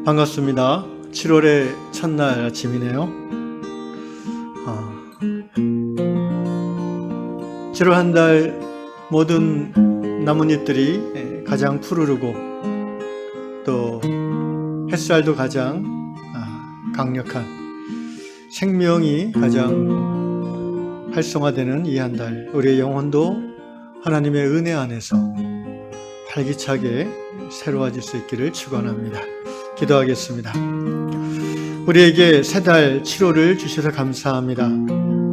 반갑습니다. 7월의 첫날 아침이네요. 7월 한 달 모든 나뭇잎들이 가장 푸르르고 또 햇살도 가장 강력한 생명이 가장 활성화되는 이 한 달, 우리의 영혼도 하나님의 은혜 안에서 활기차게 새로워질 수 있기를 축원합니다. 기도하겠습니다. 우리에게 새 달 7월을 주셔서 감사합니다.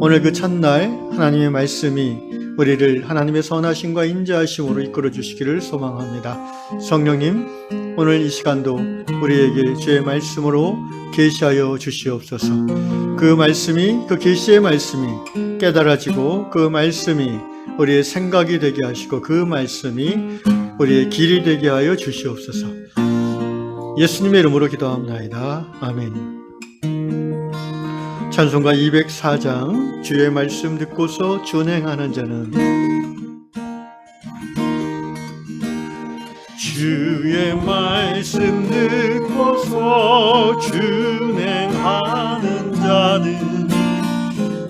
오늘 그 첫날 하나님의 말씀이 우리를 하나님의 선하심과 인자하심으로 이끌어 주시기를 소망합니다. 성령님, 오늘 이 시간도 우리에게 주의 말씀으로 계시하여 주시옵소서. 그 말씀이, 그 계시의 말씀이 깨달아지고 그 말씀이 우리의 생각이 되게 하시고 그 말씀이 우리의 길이 되게 하여 주시옵소서. 예수님의 이름으로 기도합니다. 아멘. 찬송가 204장 주의 말씀 듣고서 준행하는 자는 주의 말씀 듣고서 준행하는 자는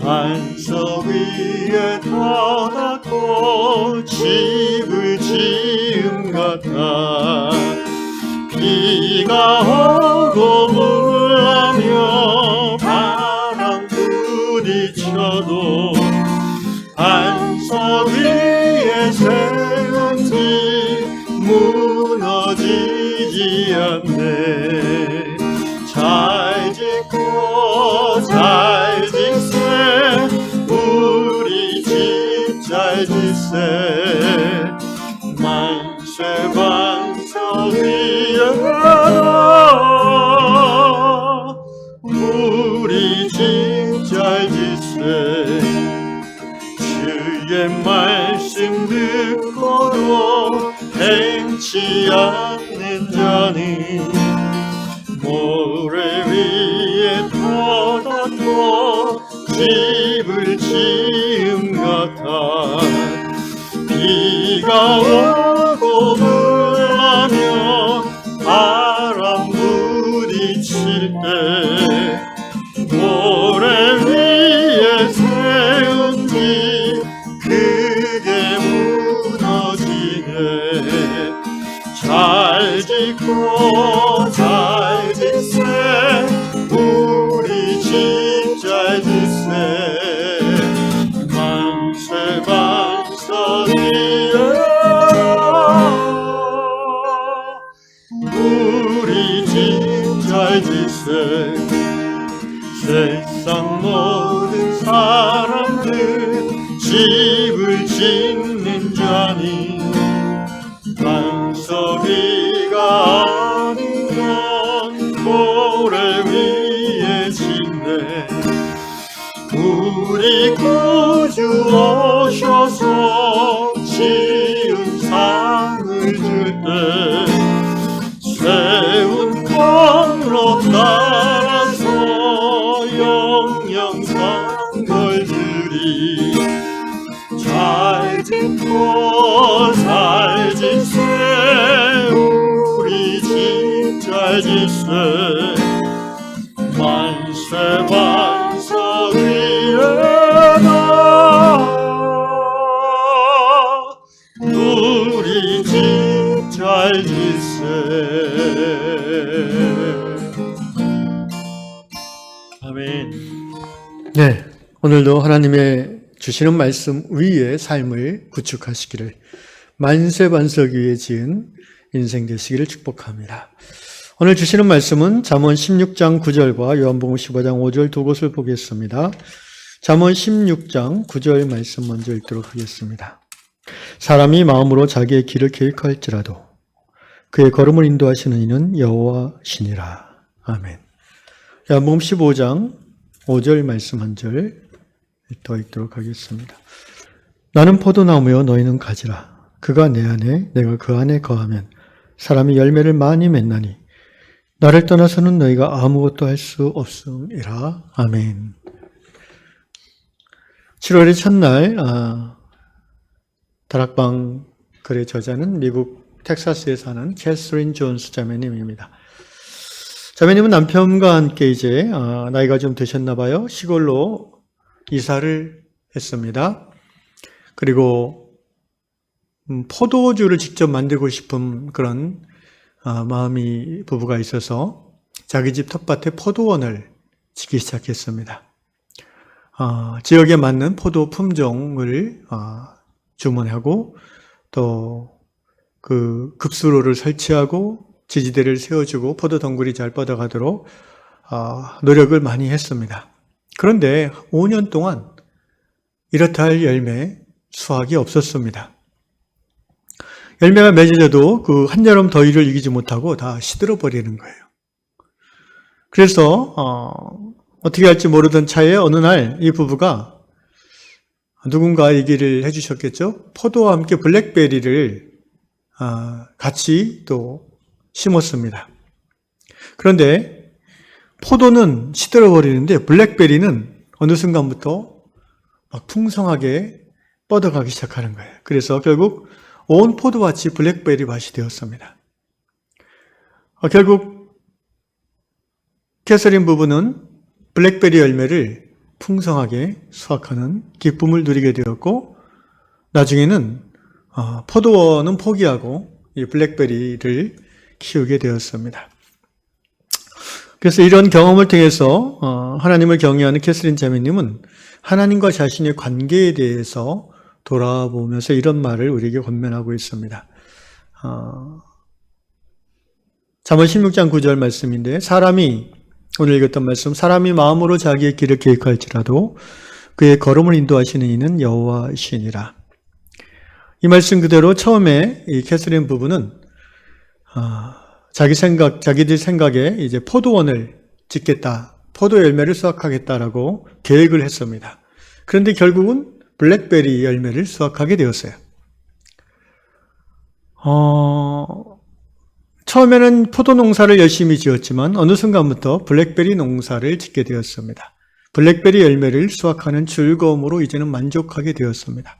안석 위에 터닫고 집을 지음 같아 비가 오고 물라며 바람 부딪혀도 안석 위에 세운 집 무너지지 않네. 잘 짓고 잘 짓세 우리 집 잘 짓세 만세 반석 위에 우리 집 잘 짓세 주의 말씀 듣고도 행치 않는 자는 모래 위에 터닫고 집을 지음 같아 비가 오고 물라며 바람 부딪힐 때 모래 위에 세운 집 크게 무너지네. 잘 짓고 잘 짓세 우리 집 잘 짓세 만세 반석 위에 우리 집 잘 짓세 세상 모든 사람들 집을 짓는 자니 반석이가 아닌 건 모래 위에 짓네. 우리 구주 오셔서 지은 상을 줄 때 세운 공로 따라서 영영상 걸들이 잘 짓고 잘 짓세 우리 집 잘 짓세 만세 반석 위에다 우리 집 잘 짓세. 아멘. 네, 오늘도 하나님의 주시는 말씀 위에 삶을 구축하시기를 만세 반석 위에 지은 인생 되시기를 축복합니다. 오늘 주시는 말씀은 잠언 16장 9절과 요한복음 15장 5절 두 곳을 보겠습니다. 잠언 16장 9절 말씀 먼저 읽도록 하겠습니다. 사람이 마음으로 자기의 길을 계획할지라도 그의 걸음을 인도하시는 이는 여호와시니라. 아멘. 요한복음 15장 5절 말씀 한 절 더 읽도록 하겠습니다. 나는 포도나무요 너희는 가지라. 그가 내 안에 내가 그 안에 거하면 사람이 열매를 많이 맺나니 나를 떠나서는 너희가 아무것도 할 수 없음이라. 아멘. 7월의 첫날 다락방 글의 저자는 미국 텍사스에 사는 캐서린 존스 자매님입니다. 자매님은 남편과 함께 이제 나이가 좀 드셨나 봐요. 시골로 이사를 했습니다. 그리고 포도주를 직접 만들고 싶은 그런 마음이 부부가 있어서 자기 집 텃밭에 포도원을 짓기 시작했습니다. 지역에 맞는 포도 품종을 주문하고 또 그 급수로를 설치하고 지지대를 세워주고 포도 덩굴이 잘 뻗어가도록 노력을 많이 했습니다. 그런데 5년 동안 이렇다 할 열매, 수확이 없었습니다. 열매가 맺어져도 그 한여름 더위를 이기지 못하고 다 시들어 버리는 거예요. 그래서 어떻게 할지 모르던 차에 어느 날 이 부부가 누군가 얘기를 해주셨겠죠. 포도와 함께 블랙베리를 같이 또 심었습니다. 그런데 포도는 시들어 버리는데 블랙베리는 어느 순간부터 막 풍성하게 뻗어가기 시작하는 거예요. 그래서 결국 온 포도밭이 블랙베리 밭이 되었습니다. 결국 캐서린 부부는 블랙베리 열매를 풍성하게 수확하는 기쁨을 누리게 되었고, 나중에는 포도원은 포기하고 이 블랙베리를 키우게 되었습니다. 그래서 이런 경험을 통해서 하나님을 경외하는 캐서린 자매님은 하나님과 자신의 관계에 대해서 돌아보면서 이런 말을 우리에게 권면하고 있습니다. 잠언 16장 9절 말씀인데, 오늘 읽었던 말씀, 사람이 마음으로 자기의 길을 계획할지라도 그의 걸음을 인도하시는 이는 여호와시니라. 이 말씀 그대로 처음에 이 캐서린 부부는 자기들 생각에 이제 포도원을 짓겠다, 포도 열매를 수확하겠다라고 계획을 했습니다. 그런데 결국은 블랙베리 열매를 수확하게 되었어요. 처음에는 포도 농사를 열심히 지었지만 어느 순간부터 블랙베리 농사를 짓게 되었습니다. 블랙베리 열매를 수확하는 즐거움으로 이제는 만족하게 되었습니다.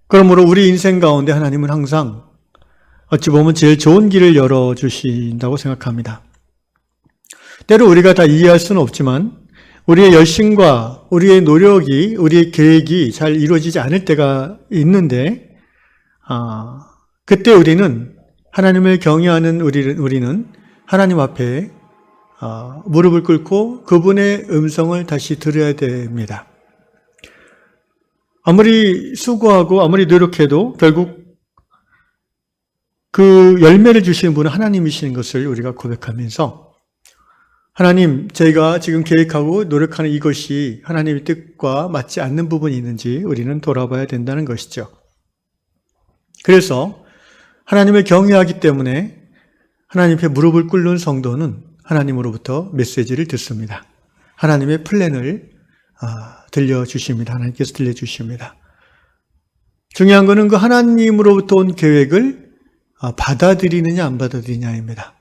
그러므로 우리 인생 가운데 하나님은 항상 어찌 보면 제일 좋은 길을 열어주신다고 생각합니다. 때로 우리가 다 이해할 수는 없지만 우리의 열심과 우리의 노력이, 우리의 계획이 잘 이루어지지 않을 때가 있는데, 그때 우리는 하나님을 경외하는 우리는 하나님 앞에 무릎을 꿇고 그분의 음성을 다시 들어야 됩니다. 아무리 수고하고 아무리 노력해도 결국 그 열매를 주시는 분은 하나님이시는 것을 우리가 고백하면서, 하나님, 저희가 지금 계획하고 노력하는 이것이 하나님의 뜻과 맞지 않는 부분이 있는지 우리는 돌아봐야 된다는 것이죠. 그래서 하나님을 경외하기 때문에 하나님 앞에 무릎을 꿇는 성도는 하나님으로부터 메시지를 듣습니다. 하나님의 플랜을 들려주십니다. 하나님께서 들려주십니다. 중요한 것은 그 하나님으로부터 온 계획을 받아들이느냐 안 받아들이냐입니다.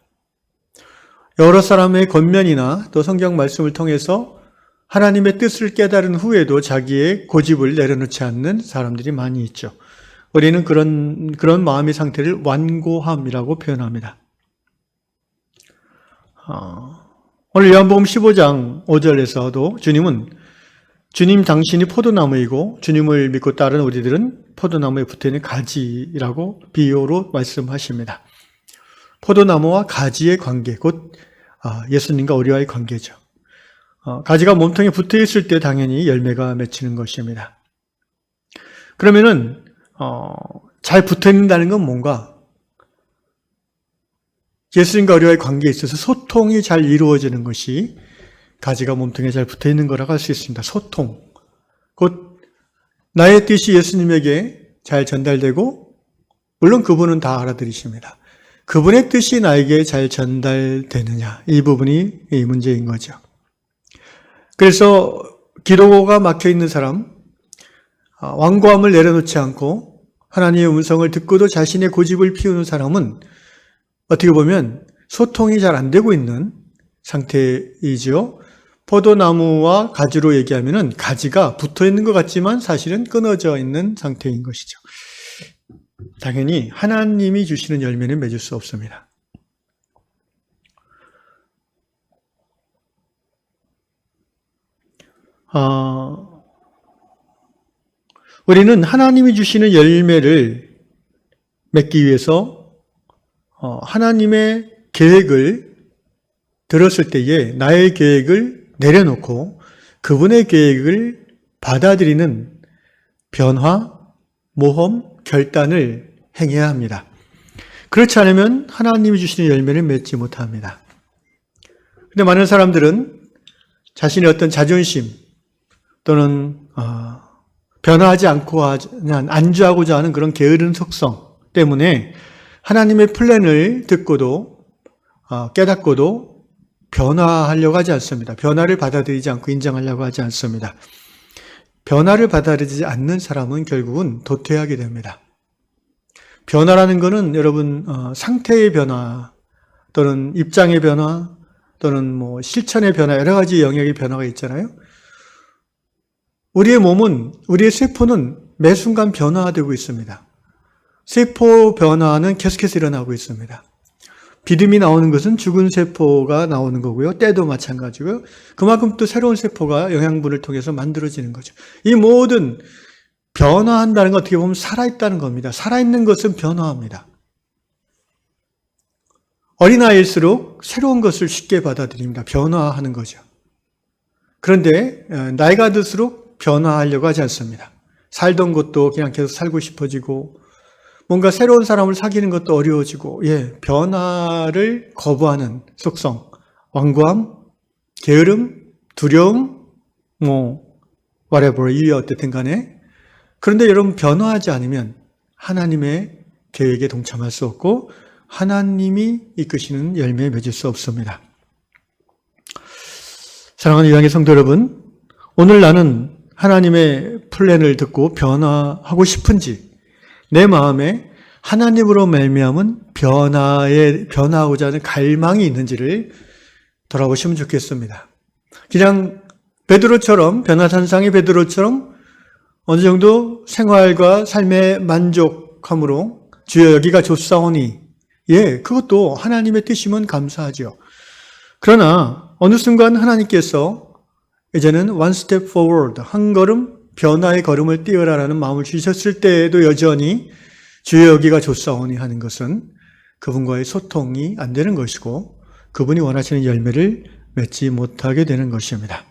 여러 사람의 권면이나 또 성경 말씀을 통해서 하나님의 뜻을 깨달은 후에도 자기의 고집을 내려놓지 않는 사람들이 많이 있죠. 우리는 그런 마음의 상태를 완고함이라고 표현합니다. 오늘 요한복음 15장 5절에서도 주님 당신이 포도나무이고 주님을 믿고 따르는 우리들은 포도나무에 붙어있는 가지라고 비유로 말씀하십니다. 포도나무와 가지의 관계, 곧 예수님과 우리와의 관계죠. 가지가 몸통에 붙어있을 때 당연히 열매가 맺히는 것입니다. 그러면은 잘 붙어있는다는 건 뭔가? 예수님과 우리와의 관계에 있어서 소통이 잘 이루어지는 것이 가지가 몸통에 잘 붙어있는 거라고 할 수 있습니다. 소통. 곧 나의 뜻이 예수님에게 잘 전달되고, 물론 그분은 다 알아들으십니다. 그분의 뜻이 나에게 잘 전달되느냐, 이 부분이 이 문제인 거죠. 그래서 기도가 막혀있는 사람, 완고함을 내려놓지 않고 하나님의 음성을 듣고도 자신의 고집을 피우는 사람은 어떻게 보면 소통이 잘 안 되고 있는 상태이지요. 포도나무와 가지로 얘기하면은 가지가 붙어 있는 것 같지만 사실은 끊어져 있는 상태인 것이죠. 당연히 하나님이 주시는 열매는 맺을 수 없습니다. 우리는 하나님이 주시는 열매를 맺기 위해서 하나님의 계획을 들었을 때에 나의 계획을 내려놓고 그분의 계획을 받아들이는 변화, 모험, 결단을 행해야 합니다. 그렇지 않으면 하나님이 주시는 열매를 맺지 못합니다. 근데 많은 사람들은 자신의 어떤 자존심 또는 변화하지 않고 그냥 안주하고자 하는 그런 게으른 속성 때문에 하나님의 플랜을 듣고도 깨닫고도 변화하려고 하지 않습니다. 변화를 받아들이지 않고 인정하려고 하지 않습니다. 변화를 받아들이지 않는 사람은 결국은 도태하게 됩니다. 변화라는 것은 여러분 상태의 변화 또는 입장의 변화 또는 실천의 변화 여러 가지 영역의 변화가 있잖아요. 우리의 몸은 우리의 세포는 매 순간 변화되고 있습니다. 세포 변화는 계속해서 일어나고 있습니다. 비듬이 나오는 것은 죽은 세포가 나오는 거고요. 때도 마찬가지고요. 그만큼 또 새로운 세포가 영양분을 통해서 만들어지는 거죠. 이 모든 변화한다는 건 어떻게 보면 살아있다는 겁니다. 살아있는 것은 변화합니다. 어린아이일수록 새로운 것을 쉽게 받아들입니다. 변화하는 거죠. 그런데 나이가 들수록 변화하려고 하지 않습니다. 살던 것도 그냥 계속 살고 싶어지고 뭔가 새로운 사람을 사귀는 것도 어려워지고 변화를 거부하는 속성, 완고함, 게으름, 두려움, whatever 이유 어쨌든 간에 그런데 여러분 변화하지 않으면 하나님의 계획에 동참할 수 없고 하나님이 이끄시는 열매에 맺을 수 없습니다. 사랑하는 유양의 성도 여러분, 오늘 나는 하나님의 플랜을 듣고 변화하고 싶은지 내 마음에 하나님으로 말미암은 변화하고자 하는 갈망이 있는지를 돌아보시면 좋겠습니다. 그냥 베드로처럼 변화산상의 베드로처럼 어느 정도 생활과 삶의 만족함으로 주여 여기가 좋사오니 그것도 하나님의 뜻이면 감사하죠. 그러나 어느 순간 하나님께서 이제는 one step forward, 한 걸음 변화의 걸음을 띄어라라는 마음을 주셨을 때에도 여전히 주여 여기가 좋사오니 하는 것은 그분과의 소통이 안 되는 것이고 그분이 원하시는 열매를 맺지 못하게 되는 것입니다.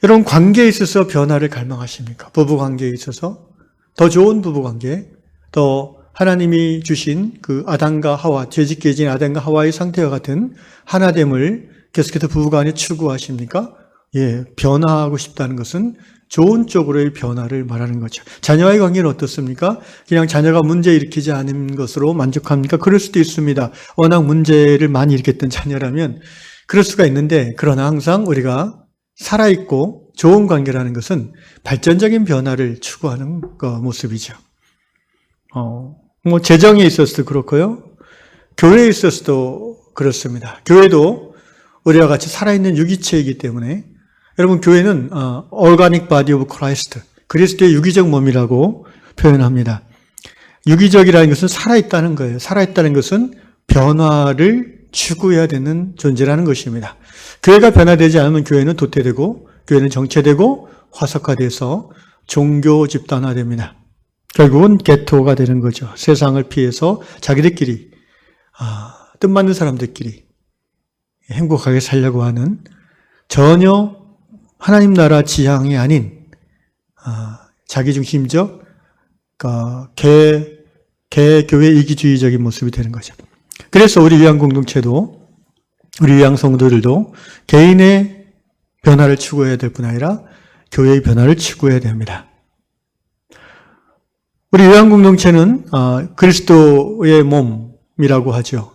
여러분 관계에 있어서 변화를 갈망하십니까? 부부관계에 있어서 더 좋은 부부관계, 더 하나님이 주신 그 아담과 하와, 죄짓게 진 아담과 하와의 상태와 같은 하나됨을 계속해서 부부간에 추구하십니까? 변화하고 싶다는 것은 좋은 쪽으로의 변화를 말하는 거죠. 자녀와의 관계는 어떻습니까? 그냥 자녀가 문제 일으키지 않은 것으로 만족합니까? 그럴 수도 있습니다. 워낙 문제를 많이 일으켰던 자녀라면 그럴 수가 있는데 그러나 항상 우리가 살아있고 좋은 관계라는 것은 발전적인 변화를 추구하는 모습이죠. 재정에 있어서도 그렇고요. 교회에 있어서도 그렇습니다. 교회도 우리와 같이 살아있는 유기체이기 때문에 여러분 교회는 Organic Body of Christ, 그리스도의 유기적 몸이라고 표현합니다. 유기적이라는 것은 살아있다는 거예요. 살아있다는 것은 변화를 추구해야 되는 존재라는 것입니다. 교회가 변화되지 않으면 교회는 도태되고 교회는 정체되고 화석화돼서 종교 집단화됩니다. 결국은 게토가 되는 거죠. 세상을 피해서 자기들끼리 뜻맞는 사람들끼리 행복하게 살려고 하는 전혀 하나님 나라 지향이 아닌 자기중심적 개교회 이기주의적인 모습이 되는 거죠. 그래서 우리 위양 공동체도 우리 위양 성도들도 개인의 변화를 추구해야 될 뿐 아니라 교회의 변화를 추구해야 됩니다. 우리 위양 공동체는 그리스도의 몸이라고 하죠.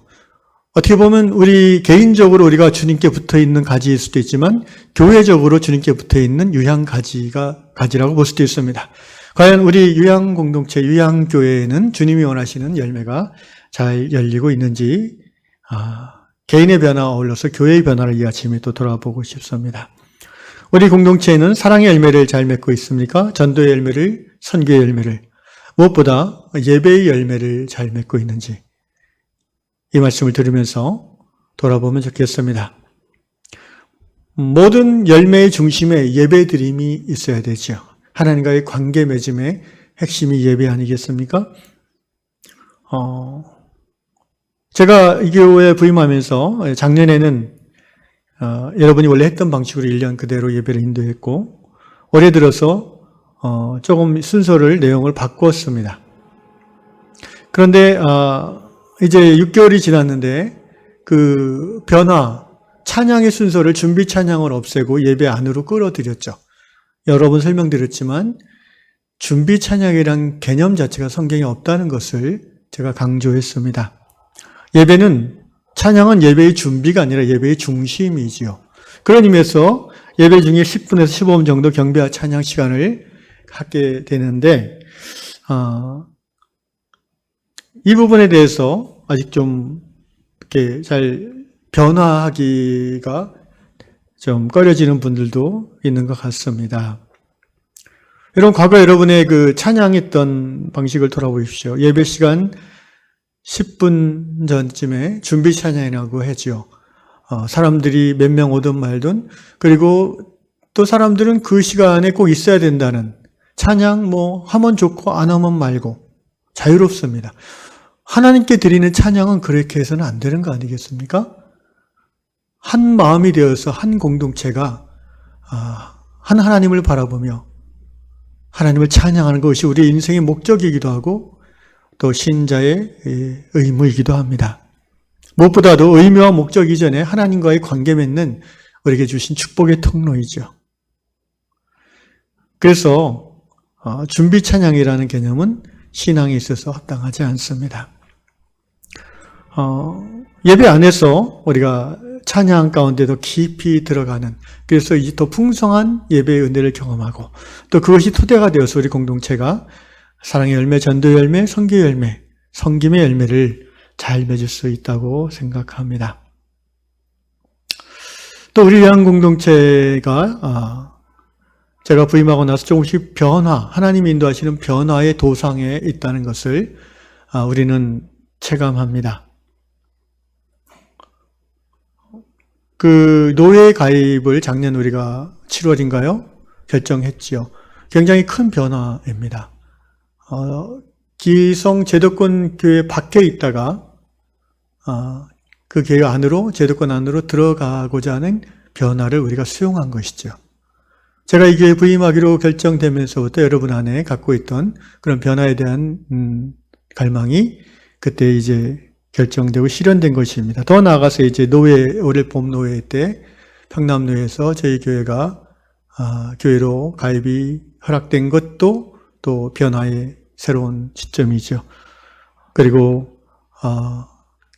어떻게 보면 우리 개인적으로 우리가 주님께 붙어있는 가지일 수도 있지만 교회적으로 주님께 붙어있는 유향가지라고 볼 수도 있습니다. 과연 우리 유향공동체, 유향교회에는 주님이 원하시는 열매가 잘 열리고 있는지 개인의 변화와 어울러서 교회의 변화를 이 아침에 또 돌아보고 싶습니다. 우리 공동체에는 사랑의 열매를 잘 맺고 있습니까? 전도의 열매를, 선교의 열매를, 무엇보다 예배의 열매를 잘 맺고 있는지 이 말씀을 들으면서 돌아보면 좋겠습니다. 모든 열매의 중심에 예배드림이 있어야 되죠. 하나님과의 관계 맺음의 핵심이 예배 아니겠습니까? 제가 이 교회에 부임하면서 작년에는 여러분이 원래 했던 방식으로 1년 그대로 예배를 인도했고, 올해 들어서 조금 순서를, 내용을 바꿨습니다. 그런데 이제 6개월이 지났는데 그 변화, 찬양의 순서를 준비 찬양을 없애고 예배 안으로 끌어들였죠. 여러 번 설명드렸지만 준비 찬양이란 개념 자체가 성경에 없다는 것을 제가 강조했습니다. 예배는, 찬양은 예배의 준비가 아니라 예배의 중심이지요. 그런 의미에서 예배 중에 10분에서 15분 정도 경배와 찬양 시간을 갖게 되는데, 이 부분에 대해서 아직 좀 이렇게 잘 변화하기가 좀 꺼려지는 분들도 있는 것 같습니다. 여러분, 과거 여러분의 그 찬양했던 방식을 돌아보십시오. 예배 시간 10분 전쯤에 준비 찬양이라고 하죠. 사람들이 몇 명 오든 말든, 그리고 또 사람들은 그 시간에 꼭 있어야 된다는, 찬양 하면 좋고 안 하면 말고 자유롭습니다. 하나님께 드리는 찬양은 그렇게 해서는 안 되는 거 아니겠습니까? 한 마음이 되어서 한 공동체가 한 하나님을 바라보며 하나님을 찬양하는 것이 우리 인생의 목적이기도 하고 또 신자의 의무이기도 합니다. 무엇보다도 의미와 목적 이전에 하나님과의 관계 맺는 우리에게 주신 축복의 통로이죠. 그래서 준비 찬양이라는 개념은 신앙에 있어서 합당하지 않습니다. 예배 안에서 우리가 찬양 가운데도 깊이 들어가는, 그래서 이제 더 풍성한 예배의 은혜를 경험하고, 또 그것이 토대가 되어서 우리 공동체가 사랑의 열매, 전도의 열매, 선교의 열매, 섬김의 열매를 잘 맺을 수 있다고 생각합니다. 또 우리 위한 공동체가 제가 부임하고 나서 조금씩 하나님이 인도하시는 변화의 도상에 있다는 것을 우리는 체감합니다. 그 노예 가입을 작년 우리가 7월인가요? 결정했지요. 굉장히 큰 변화입니다. 기성 제도권 교회 밖에 있다가 그 교회 안으로, 제도권 안으로 들어가고자 하는 변화를 우리가 수용한 것이죠. 제가 이 교회 부임하기로 결정되면서부터 여러분 안에 갖고 있던 그런 변화에 대한 갈망이 그때 이제 결정되고 실현된 것입니다. 더 나아가서 이제 올해 봄 노회 때 평남노회에서 저희 교회가 교회로 가입이 허락된 것도 또 변화의 새로운 시점이죠. 그리고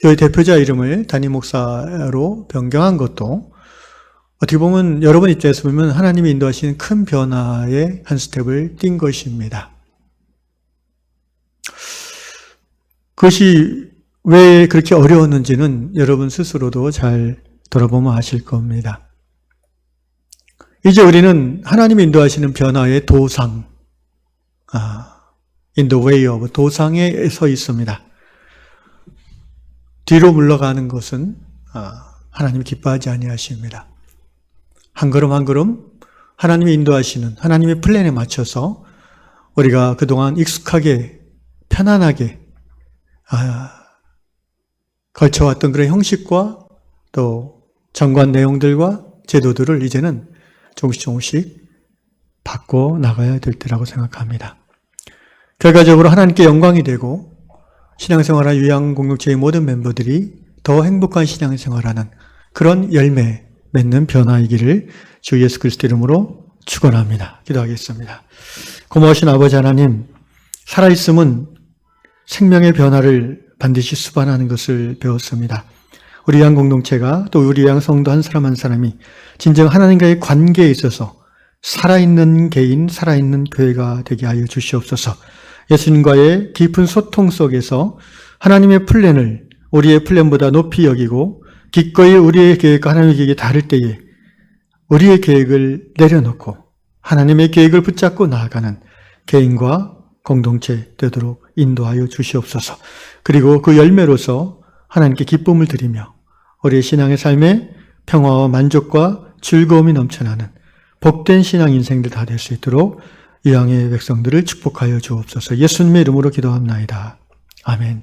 교회 대표자 이름을 담임 목사로 변경한 것도 어떻게 보면 여러분 입장에서 보면 하나님이 인도하시는 큰 변화의 한 스텝을 띈 것입니다. 그것이 왜 그렇게 어려웠는지는 여러분 스스로도 잘 돌아보면 아실 겁니다. 이제 우리는 하나님이 인도하시는 변화의 도상, in the way of, 도상에 서 있습니다. 뒤로 물러가는 것은 하나님이 기뻐하지 아니하십니다. 한 걸음 한 걸음 하나님이 인도하시는 하나님의 플랜에 맞춰서 우리가 그동안 익숙하게 편안하게 걸쳐왔던 그런 형식과 또 정관 내용들과 제도들을 이제는 조금씩 바꿔 나가야 될 때라고 생각합니다. 결과적으로 하나님께 영광이 되고 신앙생활한 유양 공동체의 모든 멤버들이 더 행복한 신앙생활하는 그런 열매 맺는 변화이기를 주 예수 그리스도 이름으로 축원합니다. 기도하겠습니다. 고마우신 아버지 하나님, 살아있음은 생명의 변화를 반드시 수반하는 것을 배웠습니다. 우리 위한 공동체가 또 우리 위한 성도 한 사람 한 사람이 진정 하나님과의 관계에 있어서 살아있는 개인, 살아있는 교회가 되게 하여 주시옵소서. 예수님과의 깊은 소통 속에서 하나님의 플랜을 우리의 플랜보다 높이 여기고 기꺼이 우리의 계획과 하나님의 계획이 다를 때에 우리의 계획을 내려놓고 하나님의 계획을 붙잡고 나아가는 개인과 공동체 되도록 인도하여 주시옵소서. 그리고 그 열매로서 하나님께 기쁨을 드리며 우리의 신앙의 삶에 평화와 만족과 즐거움이 넘쳐나는 복된 신앙 인생들 다 될 수 있도록 이 양의 백성들을 축복하여 주옵소서. 예수님의 이름으로 기도합나이다. 아멘.